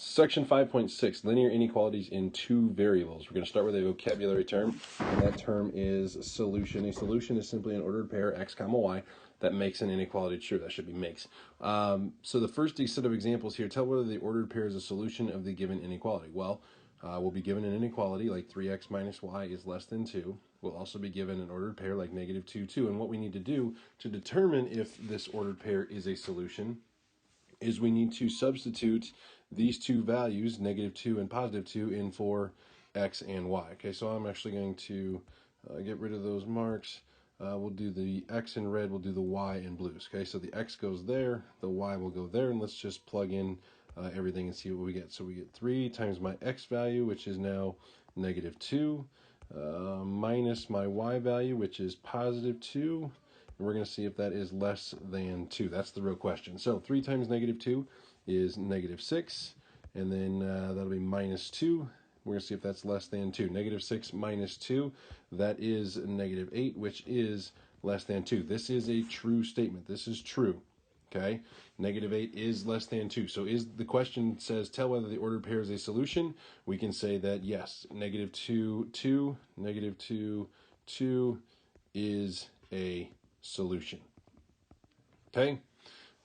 Section 5.6, linear inequalities in two variables. We're going to start with a vocabulary term, and that term is solution. A solution is simply an ordered pair, x comma y, that makes an inequality true. That should be makes. So the first set of examples here, tell whether the ordered pair is a solution of the given inequality. Well, we'll be given an inequality like 3x minus y is less than 2. We'll also be given an ordered pair like negative 2, 2. And what we need to do to determine if this ordered pair is a solution is we need to substitute these two values, negative 2 and positive 2, in for x and y. Okay, so I'm actually going to get rid of those marks. We'll do the x in red, we'll do the y in blues. Okay, so the x goes there, the y will go there, and let's just plug in everything and see what we get. So we get 3 times my x value, which is now negative 2, minus my y value, which is positive 2. And we're going to see if that is less than 2. That's the real question. So 3 times negative 2 is negative 6. And then that'll be minus 2. We're going to see if that's less than 2. Negative 6 minus 2, that is negative 8, which is less than 2. This is a true statement. This is true. Okay, negative 8 is less than 2. So the question says, tell whether the ordered pair is a solution. We can say that yes, negative 2, 2, negative 2, 2 is a solution. Okay,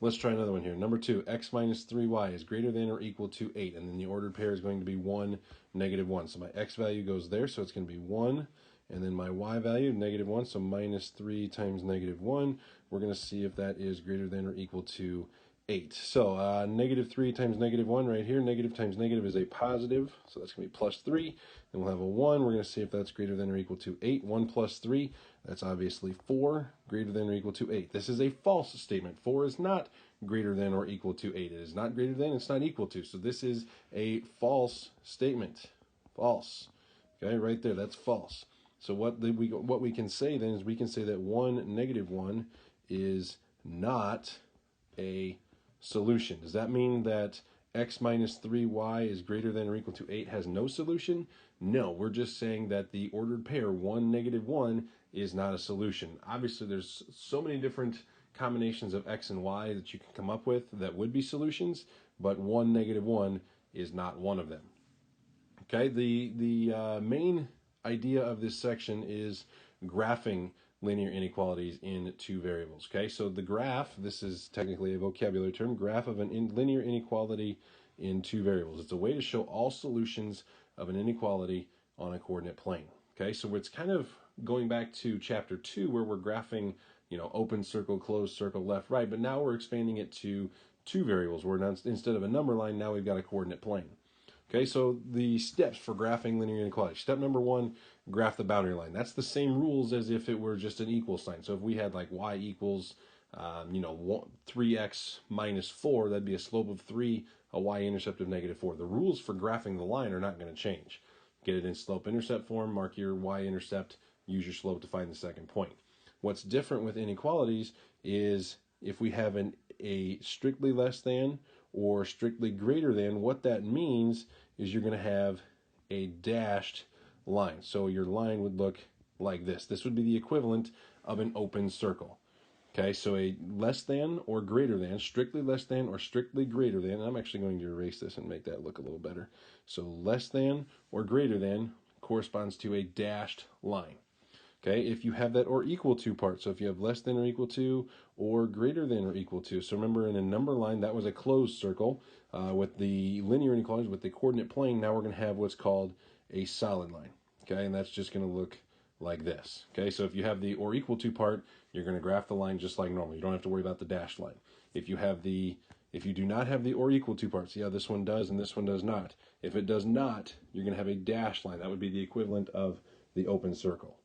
let's try another one here. Number 2, x minus 3y is greater than or equal to 8. And then the ordered pair is going to be 1, negative 1. So my x value goes there, so it's going to be 1. And then my y value, negative 1, so minus 3 times negative 1. We're going to see if that is greater than or equal to 8. So negative 3 times negative 1 right here. Negative times negative is a positive, so that's going to be plus 3. Then we'll have a 1. We're going to see if that's greater than or equal to 8. 1 plus 3, that's obviously 4, greater than or equal to 8. This is a false statement. 4 is not greater than or equal to 8. It is not greater than, it's not equal to. So this is a false statement. False. Okay, right there, that's false. So what we can say then is we can say that 1, negative 1 is not a solution. Does that mean that x minus 3y is greater than or equal to 8 has no solution? No, we're just saying that the ordered pair 1, negative 1 is not a solution. Obviously, there's so many different combinations of x and y that you can come up with that would be solutions, but 1, negative 1 is not one of them. Okay, the main idea of this section is graphing linear inequalities in two variables. Okay, so the graph, this is technically a vocabulary term, graph of a linear inequality in two variables. It's a way to show all solutions of an inequality on a coordinate plane. Okay, so it's kind of going back to chapter 2 where we're graphing, open circle, closed circle, left, right, but now we're expanding it to two variables where now, instead of a number line, now we've got a coordinate plane. Okay, so the steps for graphing linear inequality. Step number 1, graph the boundary line. That's the same rules as if it were just an equal sign. So if we had like y equals, 3x minus 4, that'd be a slope of 3, a y-intercept of negative 4. The rules for graphing the line are not going to change. Get it in slope-intercept form, mark your y-intercept, use your slope to find the second point. What's different with inequalities is if we have a strictly less than or strictly greater than, what that means is you're going to have a dashed line. So your line would look like this. This would be the equivalent of an open circle. Okay, so a less than or greater than, strictly less than or strictly greater than, I'm actually going to erase this and make that look a little better. So less than or greater than corresponds to a dashed line. Okay, if you have that or equal to part, so if you have less than or equal to or greater than or equal to, so remember in a number line, that was a closed circle. With the linear inequalities, with the coordinate plane, now we're going to have what's called a solid line. Okay, and that's just going to look like this. Okay, so if you have the or equal to part, you're going to graph the line just like normal. You don't have to worry about the dashed line. If you do not have the or equal to part, see how this one does and this one does not. If it does not, you're going to have a dashed line. That would be the equivalent of the open circle.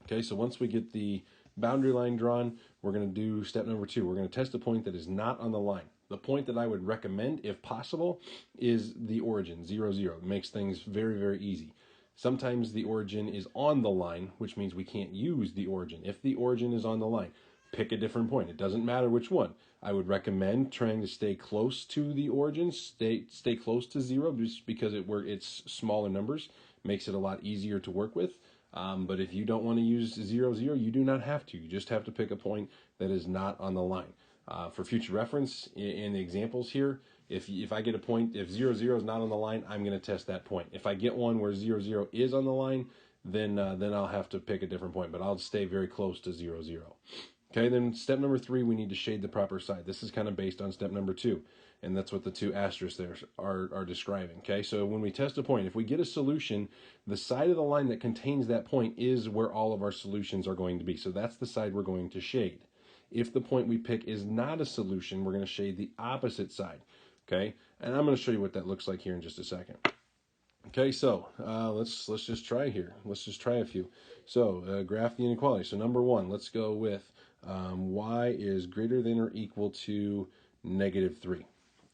Okay, so once we get the boundary line drawn, we're going to do step number 2. We're going to test a point that is not on the line. The point that I would recommend, if possible, is the origin, 0, 0. It makes things very, very easy. Sometimes the origin is on the line, which means we can't use the origin. If the origin is on the line, pick a different point. It doesn't matter which one. I would recommend trying to stay close to the origin, stay close to 0, just because it's smaller numbers, makes it a lot easier to work with. But if you don't want to use 0, 0, you do not have to. You just have to pick a point that is not on the line. For future reference, in the examples here, If I get a point, if 0, 0 is not on the line, I'm going to test that point. If I get one where 0, 0 is on the line, then I'll have to pick a different point, but I'll stay very close to 0, 0. Okay, then step number 3, we need to shade the proper side. This is kind of based on step number 2, and that's what the 2 asterisks there are describing. Okay, so when we test a point, if we get a solution, the side of the line that contains that point is where all of our solutions are going to be. So that's the side we're going to shade. If the point we pick is not a solution, we're going to shade the opposite side. Okay, and I'm going to show you what that looks like here in just a second. Okay, so let's just try here. Let's just try a few. So graph the inequality. So number 1, let's go with y is greater than or equal to -3.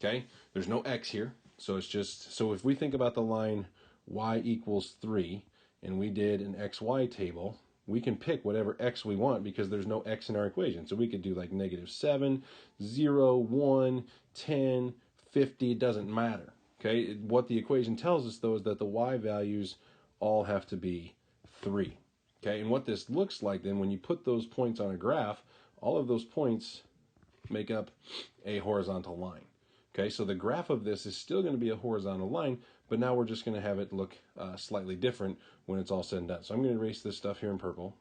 Okay, there's no x here, so it's just, so if we think about the line y equals 3 and we did an xy table, we can pick whatever x we want because there's no x in our equation. So we could do like -7, 0, 1, 10, 50, it doesn't matter. Okay, what the equation tells us though is that the y values all have to be 3. Okay, and what this looks like then when you put those points on a graph, all of those points make up a horizontal line. Okay, so the graph of this is still going to be a horizontal line, but now we're just going to have it look slightly different when it's all said and done. So I'm going to erase this stuff here in purple.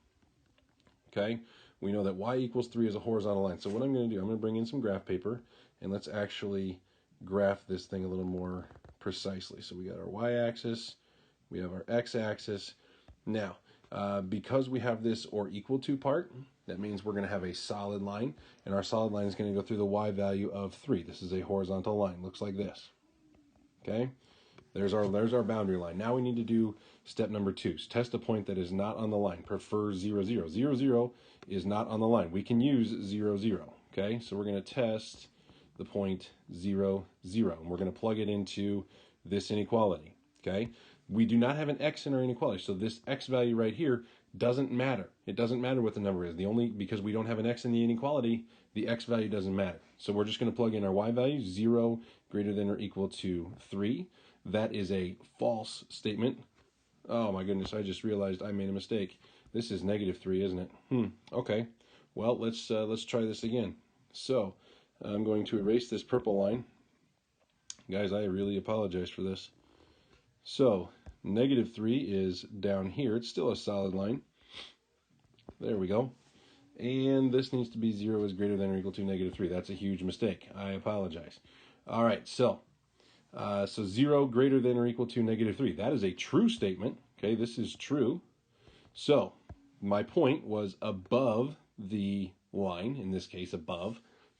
Okay, we know that y equals 3 is a horizontal line. So what I'm going to do, I'm going to bring in some graph paper, and let's actually graph this thing a little more precisely. So we got our y-axis, we have our x-axis. Now, because we have this or equal to part, that means we're going to have a solid line, and our solid line is going to go through the y value of 3. This is a horizontal line, looks like this. Okay, there's our boundary line. Now we need to do step number 2. Test a point that is not on the line. Prefer 0, 0. 0, 0 is not on the line. We can use 0, 0. Okay, so we're going to test the point 0, 0, and we're going to plug it into this inequality. Okay, we do not have an x in our inequality, so this x value right here doesn't matter. It doesn't matter what the number is. Because we don't have an x in the inequality, the x value doesn't matter. So we're just going to plug in our y value, 0 greater than or equal to 3. That is a false statement. Oh my goodness, I just realized I made a mistake. This is -3, isn't it? Okay. Well, let's try this again. So I'm going to erase this purple line. Guys, I really apologize for this. So -3 is down here. It's still a solid line. There we go. And this needs to be 0 is greater than or equal to -3. That's a huge mistake. I apologize. All right, so 0 greater than or equal to -3. That is a true statement. Okay, this is true. So my point was above the line, in this case above.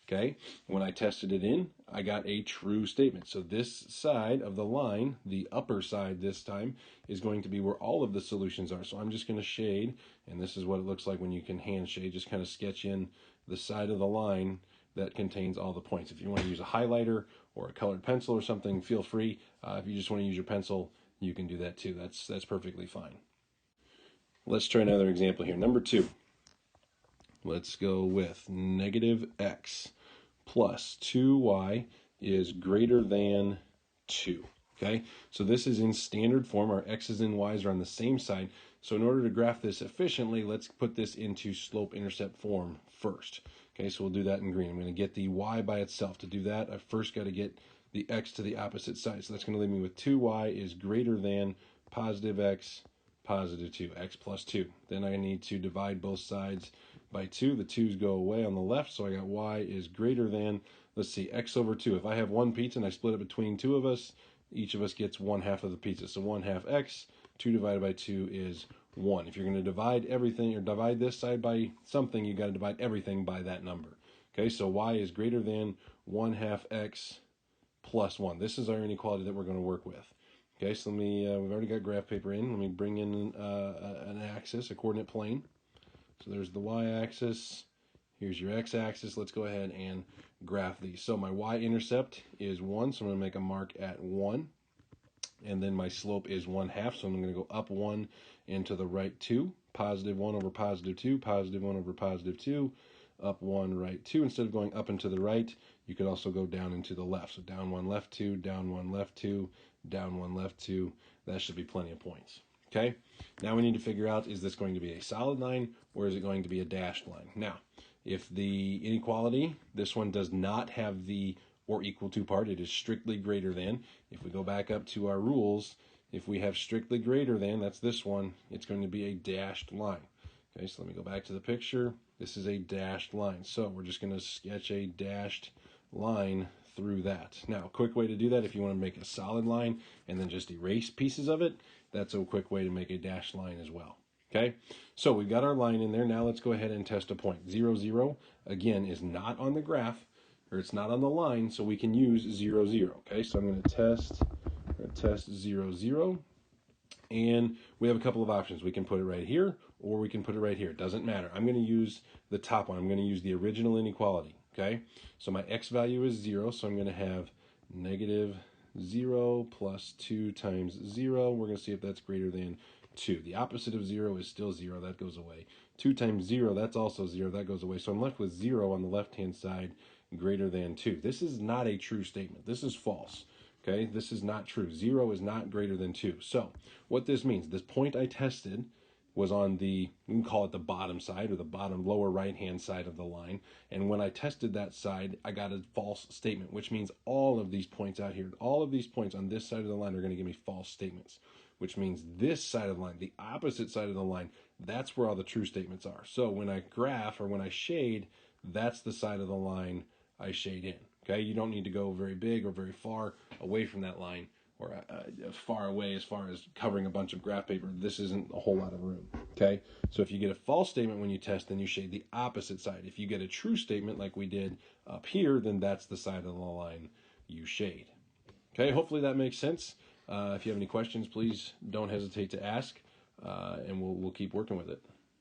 Okay, when I tested it in, I got a true statement. So this side of the line, the upper side this time, is going to be where all of the solutions are. So I'm just going to shade, and this is what it looks like when you can hand shade. Just kind of sketch in the side of the line that contains all the points. If you want to use a highlighter or a colored pencil or something, feel free. If you just want to use your pencil, you can do that too. That's perfectly fine. Let's try another example here. Number 2. Let's go with -x plus 2y is greater than 2. Okay, so this is in standard form. Our x's and y's are on the same side. So in order to graph this efficiently, let's put this into slope-intercept form first. Okay, so we'll do that in green. I'm going to get the y by itself. To do that, I've first got to get the x to the opposite side. So that's going to leave me with 2y is greater than +x, +2, x plus 2. Then I need to divide both sides by 2. The 2's go away on the left, so I got y is greater than, let's see, x over 2. If I have one pizza and I split it between 2 of us, each of us gets 1/2 of the pizza. So 1/2 x, 2 divided by 2 is 1. If you're going to divide everything, or divide this side by something, you got to divide everything by that number. Okay, so y is greater than 1/2 x plus 1. This is our inequality that we're going to work with. Okay, so let me, we've already got graph paper in. Let me bring in an axis, a coordinate plane. So there's the y-axis. Here's your x-axis. Let's go ahead and graph these. So my y-intercept is 1, so I'm going to make a mark at 1. And then my slope is 1/2, so I'm going to go up 1 and to the right 2. +1 over +2, +1 over +2, up 1, right 2. Instead of going up and to the right, you could also go down and to the left. So down 1, left 2, down 1, left 2, down 1, left 2. That should be plenty of points. Okay, now we need to figure out, is this going to be a solid line or is it going to be a dashed line? Now, if the inequality, this one does not have the or equal to part. It is strictly greater than. If we go back up to our rules, if we have strictly greater than, that's this one, it's going to be a dashed line. Okay, so let me go back to the picture. This is a dashed line. So we're just going to sketch a dashed line through that. Now, a quick way to do that, if you want to make a solid line and then just erase pieces of it, that's a quick way to make a dashed line as well. Okay, so we've got our line in there. Now let's go ahead and test a point. 0, 0, again, is not on the graph, or it's not on the line, so we can use 0, 0. Okay, so I'm going to test 0, 0. And we have a couple of options. We can put it right here, or we can put it right here. It doesn't matter. I'm going to use the top one. I'm going to use the original inequality. Okay, so my x value is 0, so I'm going to have negative 0 plus 2 times 0. We're going to see if that's greater than 2. The opposite of 0 is still 0. That goes away. 2 times 0, that's also 0. That goes away. So I'm left with 0 on the left-hand side, greater than 2. This is not a true statement. This is false. Okay, this is not true. 0 is not greater than 2. So what this means, this point I tested was on the, we can call it the bottom side, or the bottom lower right-hand side of the line. And when I tested that side, I got a false statement, which means all of these points out here, all of these points on this side of the line are going to give me false statements, which means this side of the line, the opposite side of the line, that's where all the true statements are. So when I graph, or when I shade, that's the side of the line I shade in. Okay, you don't need to go very big or very far away from that line, or far away as far as covering a bunch of graph paper. This isn't a whole lot of room. Okay, so if you get a false statement when you test, then you shade the opposite side. If you get a true statement like we did up here, then that's the side of the line you shade. Okay, hopefully that makes sense. If you have any questions, please don't hesitate to ask, and we'll keep working with it.